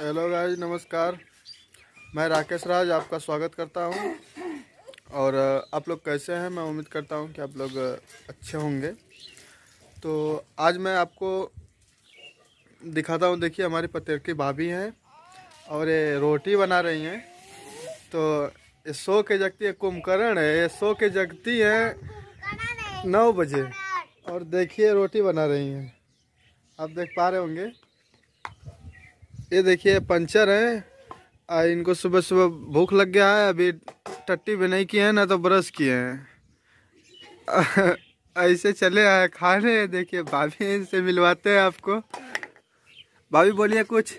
Hello guys, नमस्कार। मैं राकेश राज आपका स्वागत करता हूं। और आप लोग कैसे हैं? मैं उम्मीद करता हूं कि आप लोग अच्छे होंगे। तो आज मैं आपको दिखाता हूं। देखिए, हमारी पतेर की भाभी हैं और ये रोटी बना रही हैं। तो ये सो के जगती है, कुंभकर्ण है, ये सो के जगती है 9 बजे। और देखिए रोटी बना रही हैं, आप देख पा रहे होंगे। ये देखिए पंचर है। इनको सुबह सुबह भूख लग गया है, अभी टट्टी भी नहीं किए हैं ना तो ब्रश किए हैं। ऐसे चले आए खाने। देखिए भाभी से मिलवाते हैं आपको। भाभी बोलिए कुछ।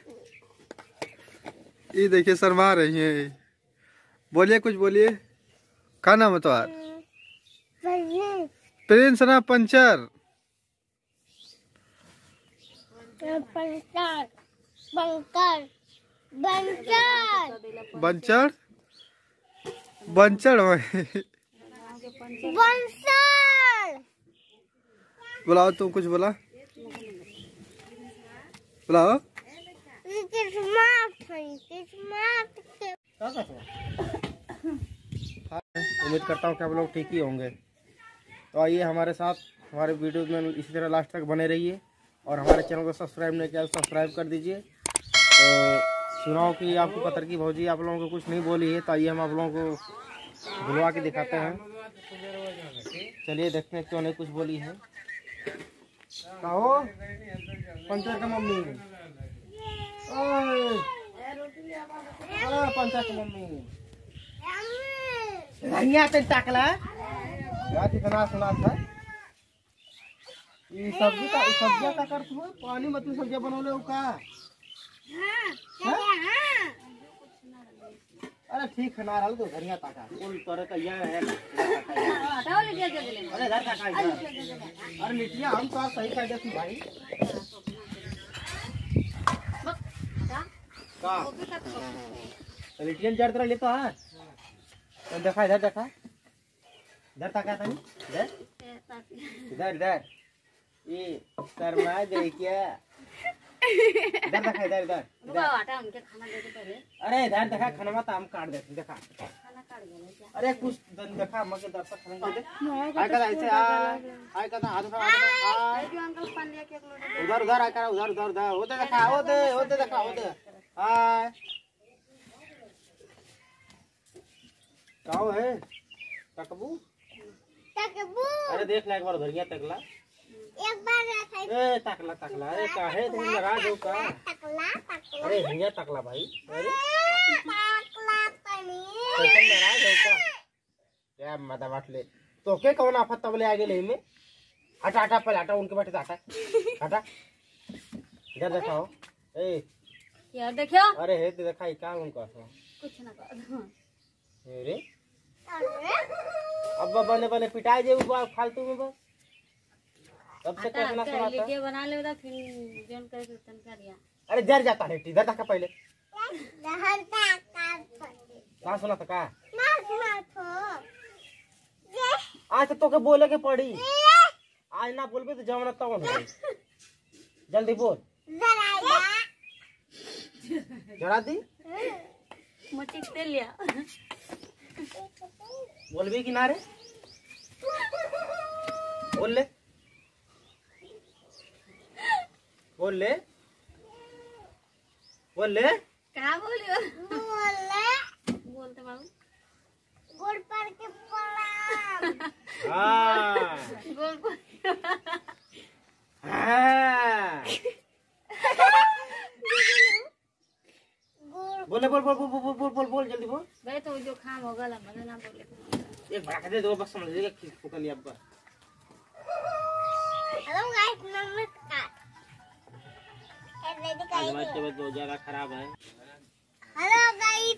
ये देखिए शर्मा रही है। बोलिए कुछ, बोलिए। क्या नाम है तुम्हारा? प्रिंस ना puncture. Puncture bunker buncher buncher buncher buncher. बुलाओ, तुम कुछ बोला, बुलाओ। उम्मीद करता हूँ कि आप लोग ठीक ही होंगे। तो आइए हमारे साथ हमारे वीडियो में इसी तरह लास्ट तक बने रहिए और हमारे चैनल को सब्सक्राइब नहीं किया तो सब्सक्राइब कर दीजिए। तो सुनाओ कि आपकी पतर की भौजी आप लोगों को कुछ नहीं बोली है, तो आइए हम आप लोगों को बुलवा के दिखाते हैं। चलिए देखते हैं क्यों नहीं कुछ बोली है। कहो पंचर का मम्मी, पंचर की मम्मी टाकला इतना सुना था। ये सब्जी का कर पानी मत सब्जी बनौले हो का? अरे ठीक है ना रहल तो धनिया ताका कौन तोरे का यह है। अरे घर ताका अरे लिटिया हम तो सही कर देती भाई का लिटियन जड़ तरह लेता है। तो देखा इधर, देखा इधर ताका था नहीं इधर इधर ये शर्मा दे क्या? इधर देखा, इधर इधर अरे इधर देखा खाना मत हम काट देते। देखा अरे कुछ देखा मगे दर्शक खाने दे आय का ऐसे आय का हाथ उठा उधर उधर आय का उधर उधर उधर होते देखा होते देखा होते हाय काओ है तकबू अरे देख ले एक बार धरिया तकला एक बार ए तकला तकला अरे काहे तुम लगा दो का अरे धनिया तकला भाई अरे कैसे लगा दो का क्या मत बाटले तो के कौन आफत तबले आगे ले में हटा हटा पहले हटा उनके बैठे हटा हटा इधर दिखाओ ए यार देखियो अरे हे देखा का उनका कुछ ना कर अरे अब बने बने पिटाई जे फालतू में बस तब से कैसे ना सुना वीडियो बना ले फिर जॉइन करे तो तन कर दिया। अरे जर जाता है इधर देखा पहले कहां सुना था का आज तो के बोले के पड़ी आज ना बोलबे तो जमाना तो हो जल्दी बोल जरा दी मोटी तेल लिया बोलबे कि ना रे बोल ले बोल ले बोल ले कहाँ बोलियो बोलते बाबू गोड़ पर के प्रणाम। हाँ गोल पर हाँ बोले बोल बोल बोल बोल बोल बोल बोल जल्दी बोल भाई तो जो खाम होगा ला मने ना बोले एक भड़का दे दो बस समझ लीजिएगा खींच फूका लिया अब हेलो गाइस, नमस्कार। आज हमारी तबीयत बहुत ज्यादा खराब है। हेलो गाइस,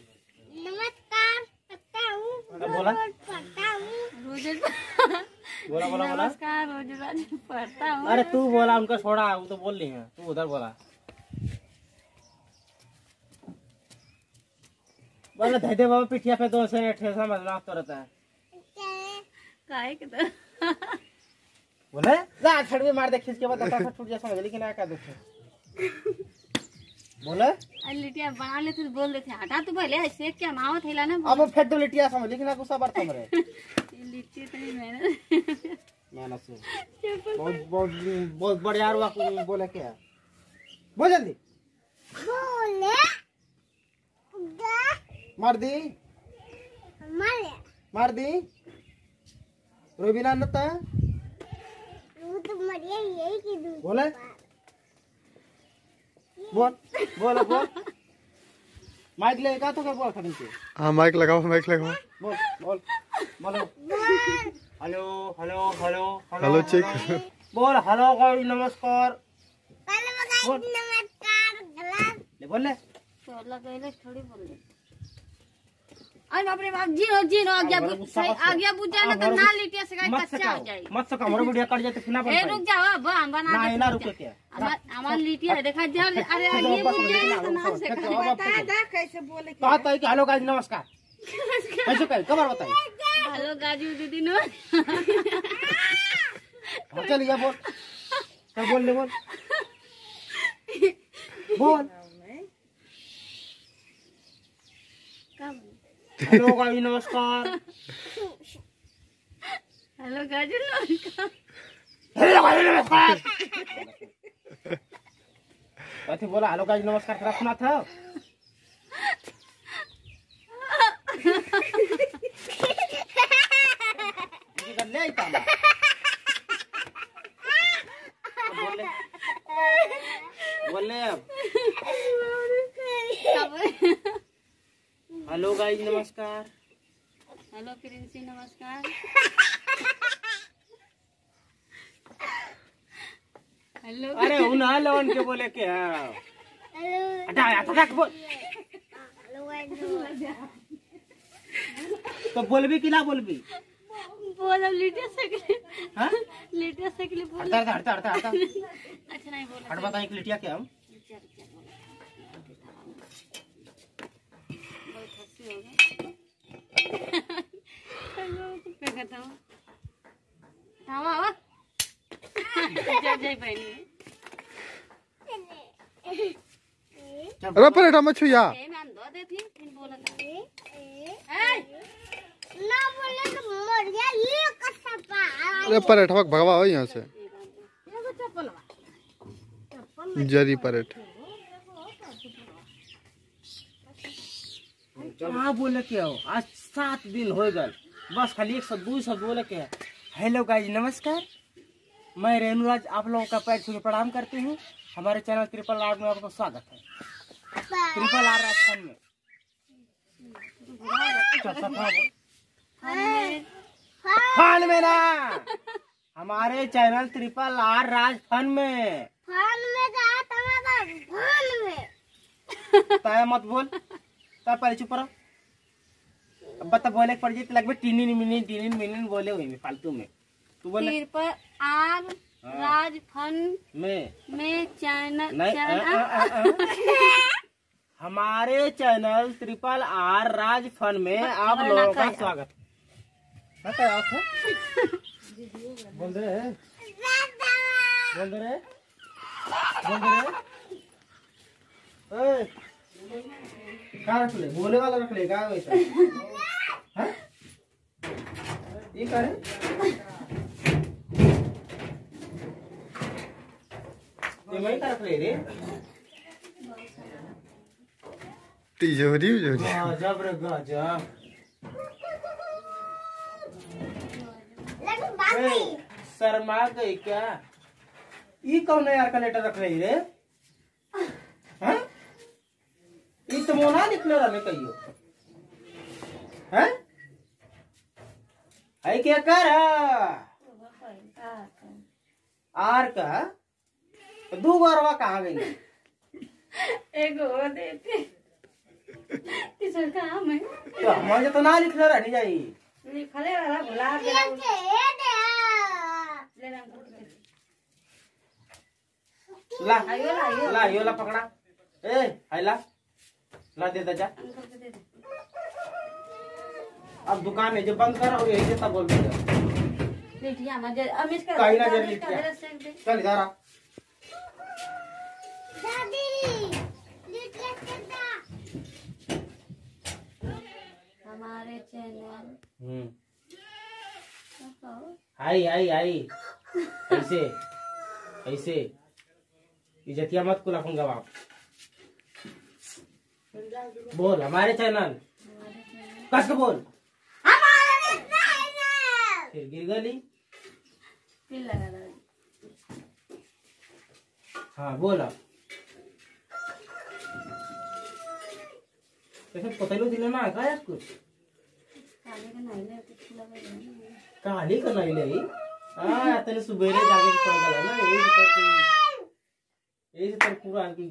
नमस्कार करता हूँ। बोला पढ़ता हूँ रोज बोला बोला बोला नमस्कार रोज रोज पढ़ता हूँ। अरे तू बोला उनका छोड़ा वो तो बोल रही है तू उधर बोला बोले धैदे बाबा पिठिया पे दो से ठेसा मजला तो रहता है काहे के तो बोले जा छड़वे मार दे खींच के बाद दफा टूट जा समझ लेकिन क्या देखे बोले लिट्टिया बना लेते तो बोल देते हटा तू पहले ऐसे क्या मावत हिला ना अब फेंक दो लिट्टिया समझ लेकिन गुस्सा बरता मरे लिट्टी तो नहीं मेहनत से बहुत बहुत बहुत बढ़िया हुआ बोले क्या बोल जल्दी बोले मार दी मारे मार दी रोबिना नता वो तो मरिया यही की दूध बोले बोल बोल बोल माइक ले का तो क्या बोल खड़ी से हाँ माइक लगाओ माइक लगाओ। बोल बोल बोलो हेलो हेलो हेलो हेलो चिक। बोल हेलो गाइस नमस्कार हेलो गाइस नमस्कार गलत ले बोल ले तो लगा थोड़ी बोल दे अरे बाप रे बाप जीनो आज्ञा बुझ जाए ना तो ना लिट्टिया से कच्चा हो जाए मत सका हमारा वीडियो कट जाए तो फिना ए रुक जाओ अब हम बना ना दे ना रुके क्या हमार लिट्टिया देखा जाओ अरे ये बुझ जाए ना तो ना से कैसे बोले कहता है कि हेलो गाइस नमस्कार कैसे कहे खबर बताइए हेलो गाजू दीदी नो चल ये बोल चल बोल ले बोल बोल हेलो गाइस नमस्कार हेलो गाजू नो हेलो गाइस नमस्कार कैसे बोला हेलो गाइस नमस्कार तेरा सुना था इधर ले आइता ना बोल ले अब हेलो गाइस नमस्कार हेलो प्रिंसी नमस्कार हेलो अरे उन्हें लोन के बोले क्या हटा हटा बोल तो बोल भी कि ना बोल भी बोल अब लिट्टिया से हाँ लिट्टिया से के लिए बोल हटा हटा हटा हटा अच्छा नहीं बोला हट बता एक लिटिया क्या हम बहुत हंसी होगा क्या करता हूँ आवा जय बहनी अरे पर हटा मत छुया। मैं अंदर देती फिर बोला ना बोले तो मर गया ले कसा पा अरे पर हटा भगवा हो यहाँ से जरी परेट हाँ बोले क्या हो आज 7 दिन हो गए बस खाली 102 शब्द बोले क्या हेलो गाइस नमस्कार मैं रेणुराज आप लोगों का पैर छू प्रणाम करती हूँ हमारे चैनल ट्रिपल आर में आपका स्वागत है ट्रिपल आर राजस्थान में फन में ना हमारे चैनल ट्रिपल आर राज फन में कहा तुम्हारा फोन में ताया मत बोल ता पहले चुप रहो अब बता बोले पड़ जाए लगभग 3 मिनट बोले हुए में फालतू में तू बोले ट्रिपल आर राज फन में चैनल हमारे चैनल ट्रिपल आर राज फन में आप लोगों का स्वागत बोल दे बोल दे बोल दे क्या रख ले बोले वाला रख ले क्या वैसा हाँ ये करे ये मैं क्या रख ले रे तिजोरी उजोरी गजब रे गजब लेकिन बाकी शर्मा गई क्या ये कौन यार का लेटर रख रही रे हैं ये तो मोना निकले रहा कहियो हैं है क्या कर आर का 2 गौरवा कहाँ गई एक और देते तीसरा काम है तो हमारे तो ना लिखले रहनी चाहिए लिखले वाला भुला गया ले रहा ला आयो ला यो ला पकड़ा ए हाय ला दे दे जा अब दुकान है जो बंद कर और यही से तब बोल दे लिट्टिया मजे अब इसका कहीं ना जल्दी लिट्टिया चल इधर आ दादी आई आई आई ऐसे ऐसे इज्जतिया मत को रखूंगा बाप। बोल हमारे चैनल कस के बोल। फिर गिर गली। फिर लगा। हाँ बोल अब। कैसे पतलू दिले ना का यार कुछ काली का नहीं ले। हाँ तेरे सुबेरे जाके पड़ गया ना यही तो पूरा अरे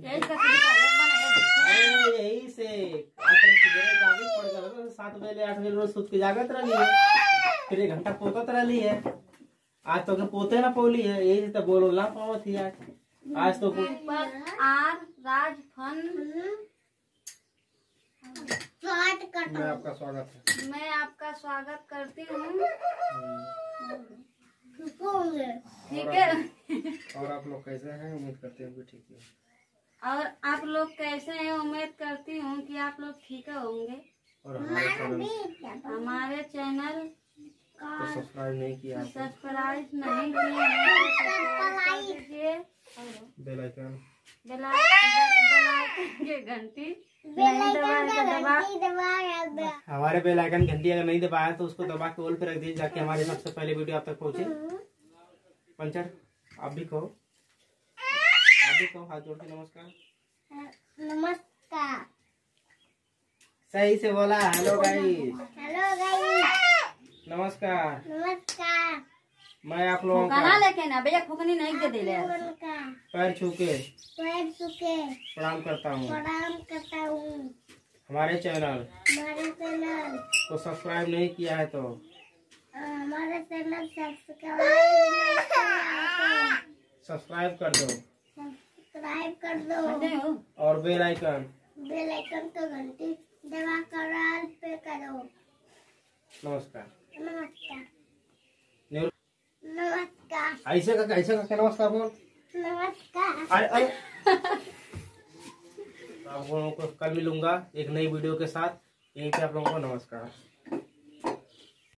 यही से आज तेरे सुबेरे जाके पड़ गया ना 7 बजे 8 बजे रोज सूत के जागत रही है फिर 1 घंटा पोतत रही है। आज तो के पोते ना पोली है यही से तो बोलो ना पावत थी आज तो आर राज फन मैं आपका स्वागत है। मैं आपका स्वागत करती हूँ। ठीक है। और आप लोग कैसे हैं उम्मीद करते हैं कि ठीक है। और आप लोग कैसे हैं उम्मीद करती हूँ कि आप लोग ठीक होंगे। और हमारे चैनल को सब्सक्राइब नहीं किया सब्सक्राइब नहीं किए बेल आइकन के घंटी हमारे बेल आइकन घंटी अगर नहीं दबाया तो उसको दबा के ऑल पे रख दीजिए ताकि हमारे सबसे पहले वीडियो आप तक पहुंचे। पंचर आप भी कहो हाथ जोड़ के नमस्कार। नमस्कार। सही से बोला हेलो गाइस। Hello guys. नमस्कार। नमस्कार। मैं आप लोगों खाना का लेके ना भैया फुकनी नहीं के दे ले पैर छू के प्रणाम करता हूँ। हमारे हमारे चैनल को सब्सक्राइब नहीं किया है तो हमारे चैनल सब्सक्राइब कर दो और बेल आइकन तो घंटी दबा कर ऑल पे करो। नमस्कार। नमस्कार। ऐसे का नमस्कार बोल। नमस्कार। अरे आप लोगों को कल मिलूंगा एक नई वीडियो के साथ। यहीं पे आप लोगों को नमस्कार।